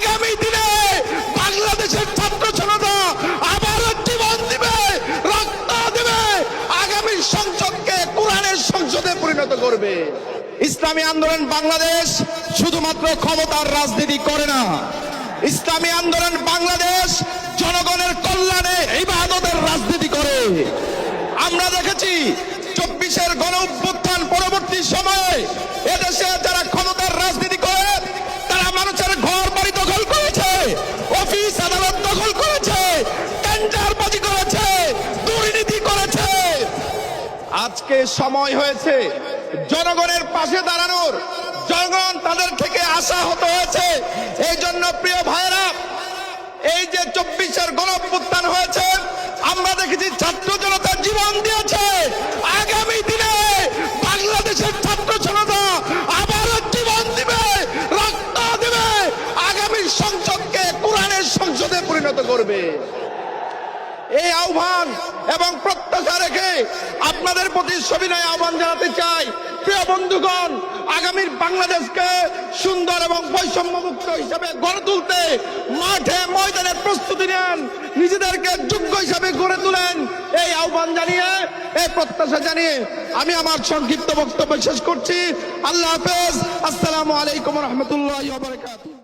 আগামী দিনে বাংলাদেশের ছাত্র জনতা আবার জীবন দিবে, রক্ত দেবে, আগামী সংসদকে কোরআনের সংসদে পরিণত করবে। ইসলামী আন্দোলন বাংলাদেশ শুধুমাত্র ক্ষমতার রাজনীতি করে না, ইসলামী আন্দোলন বাংলাদেশ জনগণের কল্যাণে ইবাদতের রাজনীতি করে। আমরা দেখেছি 24-এর গণ অভ্যুত্থান পরবর্তী সময়ে এদেশে যারা ক্ষমতার রাজনীতি করে তারা মানুষের ঘর বাড়ি দখল করেছে, অফিস আদালত দখল করেছে, টেন্ডারবাজি করেছে, দুর্নীতি করেছে। আজকে সময় হয়েছে জনগণের পাশে দাঁড়ানোর, জনগণ তাদের থেকে আশাহত হয়েছে। এই জন্য প্রিয় ভাইরা, এই যে 24-এর গণ অভ্যুত্থান হয়েছে, আমরা দেখেছি ছাত্র জনতা জীবন দিয়েছে। আগামী দিনে বাংলাদেশের ছাত্র জনতা আবার জীবন দিবে, রক্ত দেবে, আগামী সংসদকে কোরআনের সংসদে পরিণত করবে। এই আহ্বান এবং প্রত্যাশা রেখে আপনাদের প্রতি সবিনয় আহ্বান জানাতে চাই, প্রিয় বন্ধুগণ, আগামীর বাংলাদেশকে সুন্দর এবং বৈষম্যমুক্ত হিসাবে গড়ে তুলতে মাঠে ময়দানে প্রস্তুতি নেন, নিজেদেরকে যোগ্য হিসাবে গড়ে তুলেন। এই আহ্বান জানিয়ে, এই প্রত্যাশা জানিয়ে আমি আমার সংক্ষিপ্ত বক্তব্য শেষ করছি। আল্লাহ হাফেজ। আসসালামু আলাইকুম ওয়া রাহমাতুল্লাহি ওয়া বারাকাতুহু।